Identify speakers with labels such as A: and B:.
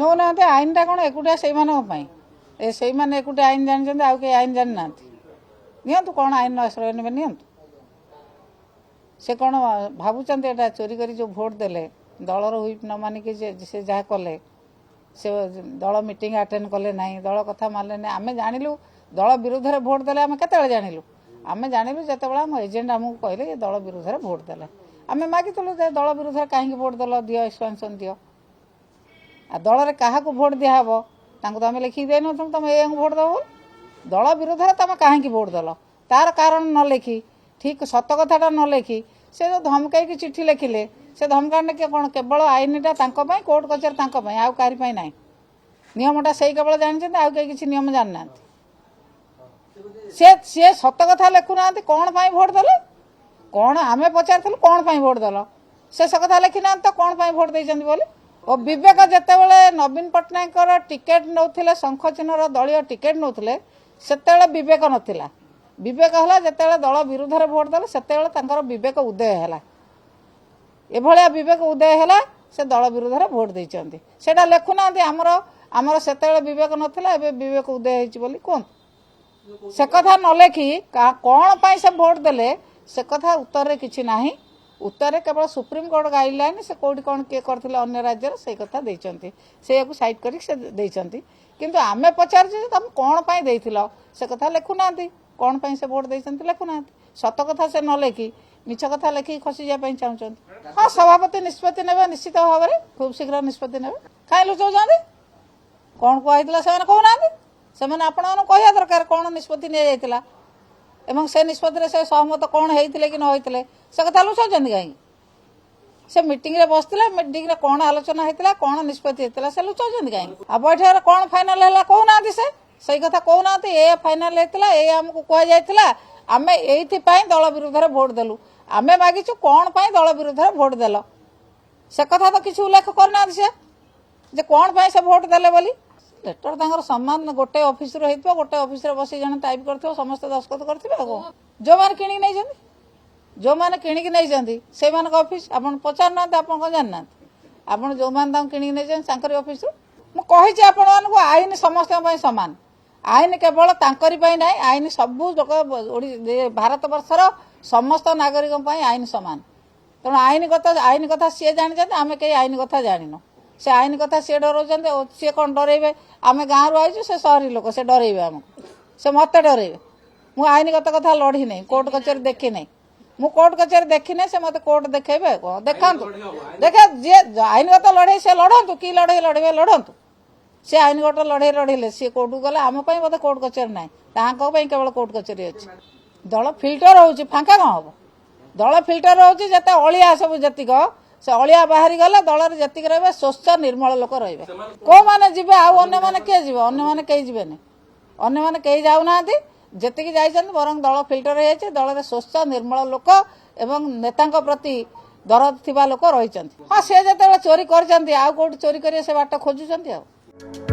A: ନଉନାହାନ୍ତି ଆଇନଟା କ'ଣ ଏକୁଟିଆ ସେଇମାନଙ୍କ ପାଇଁ ସେଇମାନେ ଏକୁଟିଆ ଆଇନ ଜାଣିଛନ୍ତି ଆଉ କେହି ଆଇନ ଜାଣିନାହାନ୍ତି ନିଅନ୍ତୁ କ'ଣ ଆଇନର ଆଶ୍ରୟ ନେବେ ନିଅନ୍ତୁ ସେ କ'ଣ ଭାବୁଛନ୍ତି ଏଇଟା ଚୋରି କରି ଯେଉଁ ଭୋଟ ଦେଲେ ଦଳର ହୁଇପ୍ ନ ମାନିକି ସେ ଯାହା କଲେ ସେ ଦଳ ମିଟିଂ ଆଟେଣ୍ଡ କଲେ ନାହିଁ ଦଳ କଥା ମାନିଲେ ନାହିଁ ଆମେ ଜାଣିଲୁ ଦଳ ବିରୁଦ୍ଧରେ ଭୋଟ ଦେଲେ ଆମେ କେତେବେଳେ ଜାଣିଲୁ ଆମେ ଜାଣିଲୁ ଯେତେବେଳେ ଆମ ଏଜେଣ୍ଟ ଆମକୁ କହିଲେ ଯେ ଦଳ ବିରୁଦ୍ଧରେ ଭୋଟ ଦେଲେ ଆମେ ମାଗିଥିଲୁ ଯେ ଦଳ ବିରୁଦ୍ଧରେ କାହିଁକି ଭୋଟ ଦେଲ ଦିଅ ଏକ୍ସପାନ୍ସନ୍ ଦିଅ ଆଉ ଦଳରେ କାହାକୁ ଭୋଟ ଦିଆହେବ ତାଙ୍କୁ ତ ଆମେ ଲେଖିକି ଦେଇନଥିଲୁ ତମେ ଏଙ୍କୁ ଭୋଟ ଦେବ ଦଳ ବିରୁଦ୍ଧରେ ତମେ କାହିଁକି ଭୋଟ ଦେଲ ତାର କାରଣ ନ ଲେଖି ଠିକ୍ ସତ କଥାଟା ନ ଲେଖି ସେ ଯେଉଁ ଧମକାଇକି ଚିଠି ଲେଖିଲେ ସେ ଧମକାଟା କ'ଣ କେବଳ ଆଇନଟା ତାଙ୍କ ପାଇଁ କୋର୍ଟ କଚେରୀ ତାଙ୍କ ପାଇଁ ଆଉ କାହାରି ପାଇଁ ନାହିଁ ନିୟମଟା ସେଇ କେବଳ ଜାଣିଛନ୍ତି ଆଉ କେହି କିଛି ନିୟମ ଜାଣିନାହାନ୍ତି ସେ ସତ କଥା ଲେଖୁନାହାନ୍ତି କ'ଣ ପାଇଁ ଭୋଟ ଦେଲେ କ'ଣ ଆମେ ପଚାରିଥିଲୁ କ'ଣ ପାଇଁ ଭୋଟ ଦେଲ ସେ କଥା ଲେଖିନାହାନ୍ତି ତ କ'ଣ ପାଇଁ ଭୋଟ ଦେଇଛନ୍ତି ବୋଲି ଓ ବିବେକ ଯେତେବେଳେ ନବୀନ ପଟ୍ଟନାୟକଙ୍କର ଟିକେଟ୍ ନେଉଥିଲେ ଶଙ୍ଖ ଚିହ୍ନର ଦଳୀୟ ଟିକେଟ୍ ନେଉଥିଲେ ସେତେବେଳେ ବିବେକ ନଥିଲା ବିବେକ ହେଲା ଯେତେବେଳେ ଦଳ ବିରୁଦ୍ଧରେ ଭୋଟ ଦେଲେ ସେତେବେଳେ ତାଙ୍କର ବିବେକ ଉଦୟ ହେଲା ଏଭଳିଆ ବିବେକ ଉଦୟ ହେଲା ସେ ଦଳ ବିରୁଦ୍ଧରେ ଭୋଟ ଦେଇଛନ୍ତି ସେଇଟା ଲେଖୁନାହାନ୍ତି ଆମର ସେତେବେଳେ ବିବେକ ନଥିଲା ଏବେ ବିବେକ ଉଦୟ ହେଇଛି ବୋଲି କୁହନ୍ତୁ ସେ କଥା ନ ଲେଖି କ'ଣ ପାଇଁ ସେ ଭୋଟ ଦେଲେ ସେ କଥା ଉତ୍ତରରେ କିଛି ନାହିଁ ଉତ୍ତରରେ କେବଳ ସୁପ୍ରିମକୋର୍ଟ ଗାଇଡଲାଇନ୍ ସେ କେଉଁଠି କ'ଣ କିଏ କରିଥିଲେ ଅନ୍ୟ ରାଜ୍ୟରେ ସେଇ କଥା ଦେଇଛନ୍ତି ସେଇଆକୁ ସାଇଟ୍ କରିକି ସେ ଦେଇଛନ୍ତି କିନ୍ତୁ ଆମେ ପଚାରୁଛୁ ଯେ ତମେ କ'ଣ ପାଇଁ ଦେଇଥିଲ ସେ କଥା ଲେଖୁନାହାନ୍ତି କ'ଣ ପାଇଁ ସେ ଭୋଟ ଦେଇଛନ୍ତି ଲେଖୁନାହାନ୍ତି ସତ କଥା ସେ ନ ଲେଖି ମିଛ କଥା ଲେଖିକି ଖସିଯିବା ପାଇଁ ଚାହୁଁଛନ୍ତି ହଁ ସଭାପତି ନିଷ୍ପତ୍ତି ନେବେ ନିଶ୍ଚିତ ଭାବରେ ଖୁବ୍ ଶୀଘ୍ର ନିଷ୍ପତ୍ତି ନେବେ କାହିଁ ଲୁଚାଉଛନ୍ତି କ'ଣ କୁହାଯାଇଥିଲା ସେମାନେ କହୁନାହାନ୍ତି ସେମାନେ ଆପଣମାନଙ୍କୁ କହିବା ଦରକାର କ'ଣ ନିଷ୍ପତ୍ତି ନିଆଯାଇଥିଲା ଏବଂ ସେ ନିଷ୍ପତ୍ତିରେ ସେ ସହମତ କ'ଣ ହେଇଥିଲେ କି ନ ହେଇଥିଲେ ସେ କଥା ଲୁଚାଉଛନ୍ତି କାହିଁକି ସେ ମିଟିଂରେ ବସିଥିଲେ ମିଟିଂରେ କ'ଣ ଆଲୋଚନା ହେଇଥିଲା କ'ଣ ନିଷ୍ପତ୍ତି ହେଇଥିଲା ସେ ଲୁଚାଉଛନ୍ତି କାହିଁକି ଆଉ ବୈଠକରେ କ'ଣ ଫାଇନାଲ ହେଲା କହୁନାହାନ୍ତି ସେଇ କଥା କହୁନାହାନ୍ତି ଏ ଫାଇନାଲ ହେଇଥିଲା ଏ ଆମକୁ କୁହାଯାଇଥିଲା ଆମେ ଏଇଥିପାଇଁ ଦଳ ବିରୁଦ୍ଧରେ ଭୋଟ ଦେଲୁ ଆମେ ମାଗିଛୁ କ'ଣ ପାଇଁ ଦଳ ବିରୁଦ୍ଧରେ ଭୋଟ ଦେଲ ସେ କଥା ତ କିଛି ଉଲ୍ଲେଖ କରିନାହାନ୍ତି ସେ ଯେ କ'ଣ ପାଇଁ ସେ ଭୋଟ ଦେଲେ ବୋଲି ଲେଟର ତାଙ୍କର ସମ୍ମାନ ଗୋଟେ ଅଫିସରୁ ହେଇଥିବ ଗୋଟେ ଅଫିସରେ ବସି ଜଣେ ଟାଇପ୍ କରିଥିବ ସମସ୍ତେ ଦସ୍ତଖତ କରିଥିବେ ଆଉ ଯେଉଁମାନେ କିଣିକି ନେଇଛନ୍ତି ସେଇମାନଙ୍କ ଅଫିସ ଆପଣ ପଚାରୁନାହାନ୍ତି ଆପଣ କ'ଣ ଜାଣିନାହାନ୍ତି ଆପଣ ଯେଉଁମାନେ ତାଙ୍କୁ କିଣିକି ନେଇଛନ୍ତି ତାଙ୍କରି ଅଫିସରୁ ମୁଁ କହିଛି ଆପଣମାନଙ୍କୁ ଆଇନ ସମସ୍ତଙ୍କ ପାଇଁ ସମାନ ଆଇନ କେବଳ ତାଙ୍କରି ପାଇଁ ନାହିଁ ଆଇନ ସବୁ ଲୋକ ଭାରତ ବର୍ଷର ସମସ୍ତ ନାଗରିକଙ୍କ ପାଇଁ ଆଇନ ସମାନ ତେଣୁ ଆଇନ କଥା ସିଏ ଜାଣିଛନ୍ତି ଆମେ କେହି ଆଇନ କଥା ଜାଣିନୁ ସେ ଆଇନ କଥା ସିଏ ଡରଉଛନ୍ତି ସିଏ କ'ଣ ଡରେଇବେ ଆମେ ଗାଁରୁ ଆଇଛୁ ସେ ସହରୀ ଲୋକ ସେ ଡରେଇବେ ଆମକୁ ସେ ମୋତେ ଡରେଇବେ ମୁଁ ଆଇନଗତ କଥା ଲଢ଼ି ନାହିଁ କୋର୍ଟ କଚେରୀ ଦେଖି ନାହିଁ ମୁଁ କୋର୍ଟ କଚେରୀ ଦେଖିନି ସେ ମୋତେ କୋର୍ଟ ଦେଖେଇବେ କ'ଣ ଦେଖାନ୍ତୁ ଯିଏ ଆଇନଗତ ଲଢ଼େଇ ସେ ଲଢ଼ନ୍ତୁ କି ଲଢ଼େଇ ଲଢ଼ିବେ ଲଢ଼ନ୍ତୁ ସେ ଆଇନଗତ ଲଢ଼େଇ ଲଢ଼ିଲେ ସିଏ କୋର୍ଟକୁ ଗଲେ ଆମ ପାଇଁ ବୋଧେ କୋର୍ଟ କଚେରୀ ନାହିଁ ତାଙ୍କ ପାଇଁ କେବଳ କୋର୍ଟ କଚେରୀ ଅଛି ଦଳ ଫିଲ୍ଟର ହେଉଛି ଫାଙ୍କା କ'ଣ ହେବ ଦଳ ଫିଲ୍ଟର ହେଉଛି ଯେତେ ଅଳିଆ ସବୁ ଯେତିକ ସେ ଅଳିଆ ବାହାରି ଗଲେ ଦଳରେ ଯେତିକି ରହିବେ ସ୍ୱଚ୍ଛ ନିର୍ମଳ ଲୋକ ରହିବେ କୋଉମାନେ ଯିବେ ଆଉ ଅନ୍ୟମାନେ କିଏ ଯିବେ ଅନ୍ୟମାନେ କେହି ଯିବେନି ଅନ୍ୟମାନେ କେହି ଯାଉନାହାନ୍ତି ଯେତିକି ଯାଇଛନ୍ତି ବରଂ ଦଳ ଫିଲ୍ଟର ହେଇଯାଇଛି ଦଳରେ ସ୍ୱଚ୍ଛ ନିର୍ମଳ ଲୋକ ଏବଂ ନେତାଙ୍କ ପ୍ରତି ଦରଦ ଥିବା ଲୋକ ରହିଛନ୍ତି ହଁ ସେ ଯେତେବେଳେ ଚୋରି କରିଛନ୍ତି ଆଉ କୋଉଠି ଚୋରି କରିବେ ସେ ବାଟ ଖୋଜୁଛନ୍ତି ଆଉ